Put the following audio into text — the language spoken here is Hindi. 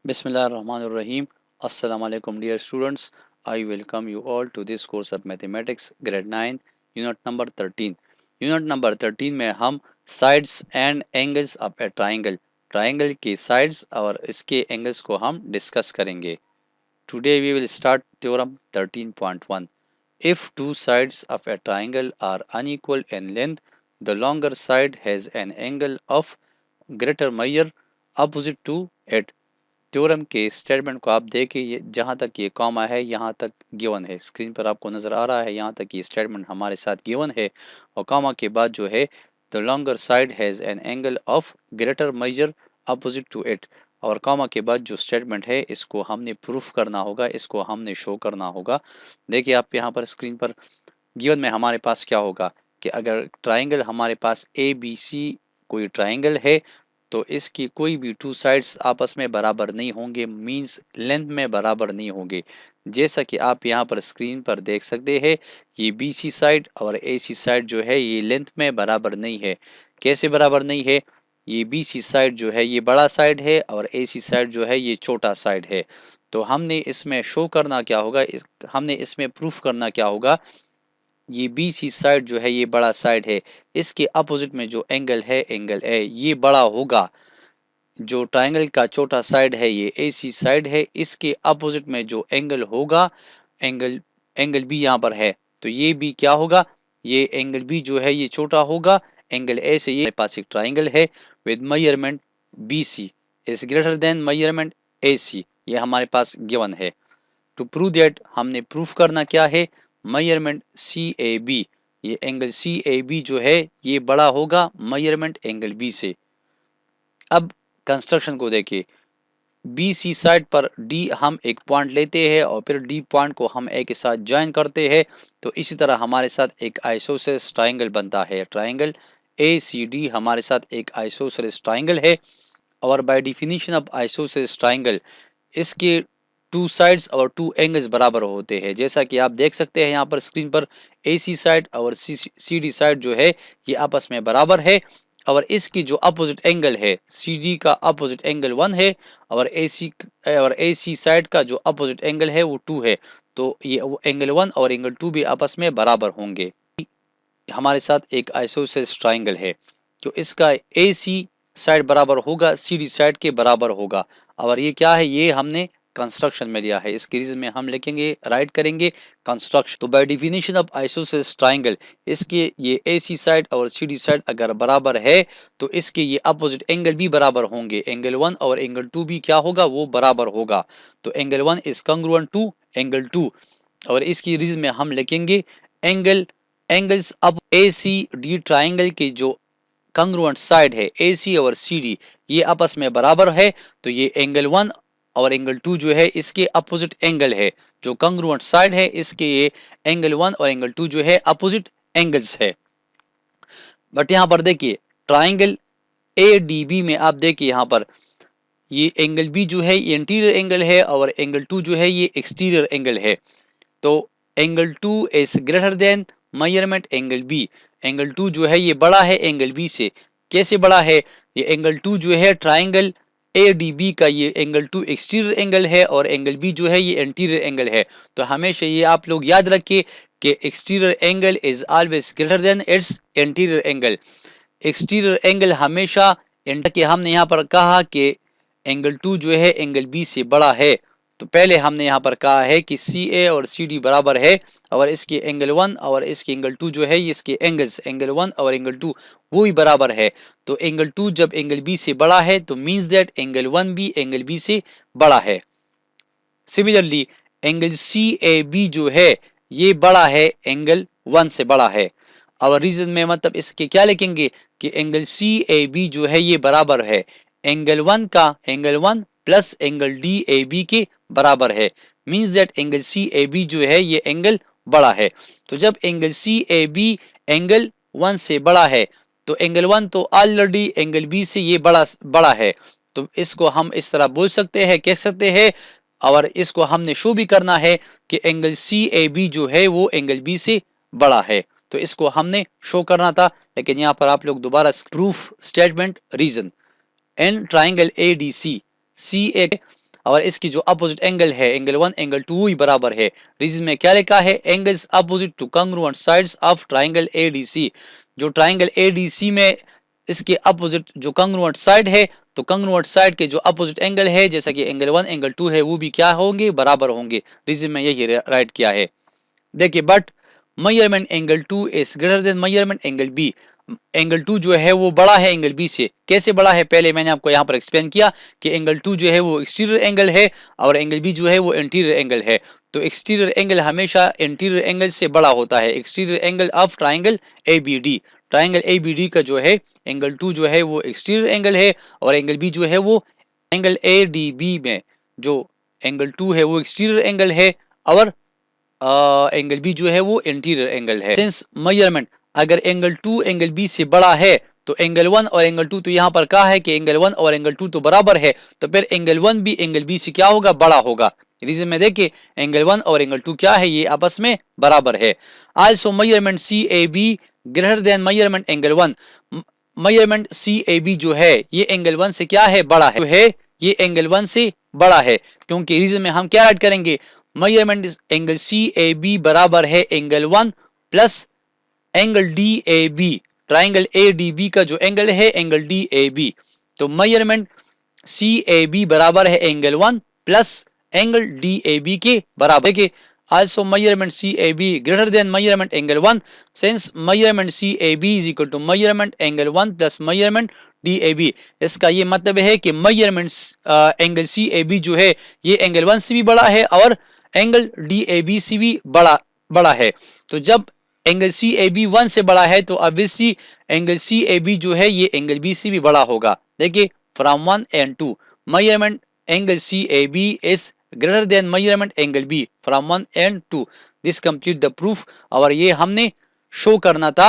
Bismillahirrahmanirrahim. Assalamu alaikum dear students. I welcome you all to this course of mathematics grade 9 unit number 13. Unit number 13 में हम sides and angles of a triangle की sides और इसके angles को हम discuss करेंगे. Today we will start theorem 13.1. If two sides of a triangle are unequal in length, the longer side has an angle of greater measure opposite to it. Theorem के स्टेटमेंट को आप देखिए, जहां तक ये कॉमा है यहाँ तक गिवन है, स्क्रीन पर आपको नजर आ रहा है, यहाँ तक ये स्टेटमेंट हमारे साथ गिवन है और कॉमा के बाद जो है the longer side has an angle of greater major opposite to it, और कॉमा के बाद जो स्टेटमेंट है इसको हमने प्रूफ करना होगा, इसको हमने शो करना होगा। देखिए आप यहाँ पर स्क्रीन पर गिवन में हमारे पास क्या होगा कि अगर ट्राइंगल हमारे पास ए बी सी कोई ट्राइंगल है तो इसकी कोई भी टू साइड्स आपस में बराबर नहीं होंगे, मींस लेंथ में बराबर नहीं होंगे। जैसा कि आप यहाँ पर स्क्रीन पर देख सकते हैं, ये बी सी साइड और ए सी साइड जो है ये लेंथ में बराबर नहीं है। कैसे बराबर नहीं है? ये बी सी साइड जो है ये बड़ा साइड है और ए सी साइड जो है ये छोटा साइड है। तो हमने इसमें शो करना क्या होगा, हमने इसमें प्रूफ करना क्या होगा, ये बी सी साइड जो है ये बड़ा साइड है, इसके अपोजिट में जो एंगल है एंगल ए ये बड़ा होगा। जो ट्रायंगल का छोटा साइड है ये ए सी साइड है, इसके अपोजिट में जो एंगल होगा एंगल एंगल बी यहाँ पर है, तो ये भी क्या होगा, ये एंगल बी जो है ये छोटा होगा एंगल ए से। ये हमारे पास एक ट्राइंगल है with measurement B C is greater than measurement A C, ये हमारे पास गिवन है। टू प्रूव दैट हमने प्रूफ करना क्या है, मेजरमेंट सी ए बी, ये एंगल सी ए बी जो है ये बड़ा होगा मेजरमेंट एंगल बी से। अब कंस्ट्रक्शन को देखिए, बी सी साइड पर डी हम एक पॉइंट लेते हैं और फिर डी पॉइंट को हम ए के साथ ज्वाइन करते हैं, तो इसी तरह हमारे साथ एक आइसोसेलेस ट्राइंगल बनता है। ट्राइंगल ए सी डी हमारे साथ एक आइसोसेलेस ट्राइंगल है और by definition of isosceles triangle इसके टू साइड्स और टू एंगल्स बराबर होते हैं। जैसा कि आप देख सकते हैं यहाँ पर स्क्रीन पर ए सी साइड और सी डी साइड जो है ये आपस में बराबर है और इसकी जो अपोजिट एंगल है सी डी का अपोजिट एंगल 1 है और ए सी साइड का जो अपोजिट एंगल है वो 2 है, तो ये वो एंगल 1 और एंगल 2 भी आपस में बराबर होंगे। हमारे साथ एक आइसोसेलेस ट्राइंगल है तो इसका ए सी साइड बराबर होगा सी डी साइड के बराबर होगा, और ये क्या है, ये हमने कंस्ट्रक्शन में लिया है। इसके रीजन में हम लिखेंगे, राइट करेंगे कंस्ट्रक्शन। तो by definition of isosceles triangle इसके ये ए सी साइड और सी डी साइड अगर बराबर है तो इसके ये अपोजिट एंगल भी बराबर होंगे, एंगल 1 और एंगल 2 भी क्या होगा, वो बराबर होगा। तो angle 1 is congruent to angle 2, और इसकी रीजन में हम लिखेंगे एंगल्स अब ए सी डी ट्राइंगल की जो कंग्रुएंट साइड है ए सी और सी डी ये आपस में बराबर है, तो ये एंगल 1 और एंगल 2 जो है इसके अपोजिट एंगल है। जो कंग्रुएंट साइड है इसके ये एंगल 1 और एंगल 2 जो है अपोजिट एंगल्स है। बट यहाँ पर देखिए ट्राइंगल ए डी बी में आप देखिए यहाँ पर ये एंगल बी जो है ये इंटीरियर एंगल है और एंगल 2 जो है ये एक्सटीरियर एंगल है। तो angle 2 is greater than measurement angle b, angle 2 जो है ये बड़ा है एंगल बी से। कैसे बड़ा है, ये एंगल 2 जो है ट्राइंगल ए डी बी का ये एंगल 2 एक्सटीरियर एंगल है और एंगल बी जो है ये इंटीरियर एंगल है। तो हमेशा ये आप लोग याद रखिए कि exterior angle is always greater than it's interior angle. Exterior angle हमेशा कि हमने यहाँ पर कहा कि एंगल 2 जो है एंगल बी से बड़ा है, तो पहले हमने यहाँ पर कहा है कि सी ए और सी डी बराबर है और इसके एंगल 1 और इसके एंगल 2 जो है इसके एंगल्स एंगल 1 और एंगल 2 वो भी बराबर है। तो एंगल 2 जब एंगल बी से बड़ा है तो मींस दैट एंगल 1 भी एंगल बी से बड़ा है। Similarly angle C A B जो है ये बड़ा है एंगल 1 से बड़ा है, और रीजन में मतलब इसके क्या लिखेंगे कि एंगल सी ए बी जो है ये बराबर है एंगल 1 का, angle 1 plus angle d a b के बराबर है। Means that angle C A B जो है ये एंगल बड़ा है। तो जब एंगल सी ए बी एंगल 1 से बड़ा है तो एंगल 1 तो ऑलरेडी एंगल बी से ये बड़ा है, तो इसको हम इस तरह बोल सकते हैं, कह सकते हैं, और इसको हमने शो भी करना है कि एंगल सी ए बी जो है वो एंगल बी से बड़ा है। तो इसको हमने शो करना था, लेकिन यहाँ पर आप लोग दोबारा proof statement reason in triangle A D C C A और इसकी जो अपोजिट एंगल है एंगल 1 एंगल 2 ही बराबर है। रीजन में क्या लिखा है, angles opposite to congruent sides of triangle ADC. जो ट्राइंगल एडीसी में इसके अपोजिट जो कांग्रुएंट साइड है, तो कांग्रुएंट साइड के जो अपोजिट एंगल है जैसा कि एंगल 1 एंगल 2 है वो भी क्या होंगे, बराबर होंगे। रीजन में यही राइट किया है। देखिए but measurement angle 2 is greater than measurement angle b. Angle 2 जो है वो बड़ा है एंगल बी से। कैसे बड़ा है, पहले मैंने आपको यहाँ पर एक्सप्लेन किया कि एंगल 2 जो है वो एक्सटीरियर एंगल है और एंगल बी जो है वो इंटीरियर एंगल है। तो एक्सटीरियर एंगल हमेशा इंटीरियर एंगल से बड़ा होता है। Exterior angle of triangle ABD, triangle ABD का जो है एंगल 2 जो है वो एक्सटीरियर एंगल है और एंगल बी जो है वो एंगल एडीबी में जो एंगल 2 है वो एक्सटीरियर एंगल है और एंगल बी जो है वो इंटीरियर एंगल है। सिंस मेजरमेंट, अगर एंगल 2 एंगल बी से बड़ा है तो एंगल 1 और एंगल 2, तो यहाँ पर कहा है कि एंगल 1 और एंगल 2 तो बराबर है, तो फिर एंगल 1 भी एंगल बी से क्या होगा, बड़ा होगा। रीजन में देखिए एंगल 1 और एंगल 2 क्या है, ये आपस में बराबर है। Also measurement C A b greater than measurement angle 1। Measurement C A B जो है ये एंगल 1 से क्या है, बड़ा है, ये एंगल 1 से बड़ा है। क्योंकि रीजन में हम क्या ऐड करेंगे, मेजरमेंट एंगल सी ए बी बराबर है angle 1 plus angle d a b. Triangle A d b का जो एंगल है एंगल डी ए बी, तो मेजरमेंट सी ए बी बराबर है angle 1 plus angle d a b के बराबर है। Also measurement CAB greater than measurement angle 1, since measurement CAB is equal to measurement angle 1 plus measurement DAB। इसका ये मतलब है कि measurement एंगल CAB जो है ये एंगल 1 से भी बड़ा है और एंगल DAB से भी बड़ा है। तो जब एंगल CAB 1 से बड़ा है तो ऑब्वियसली एंगल CAB जो है ये एंगल B से भी बड़ा होगा। देखिए from 1 and 2 measurement angle CAB is greater than measurement angle B from 1 and 2। This complete the proof। और ये हमने शो करना था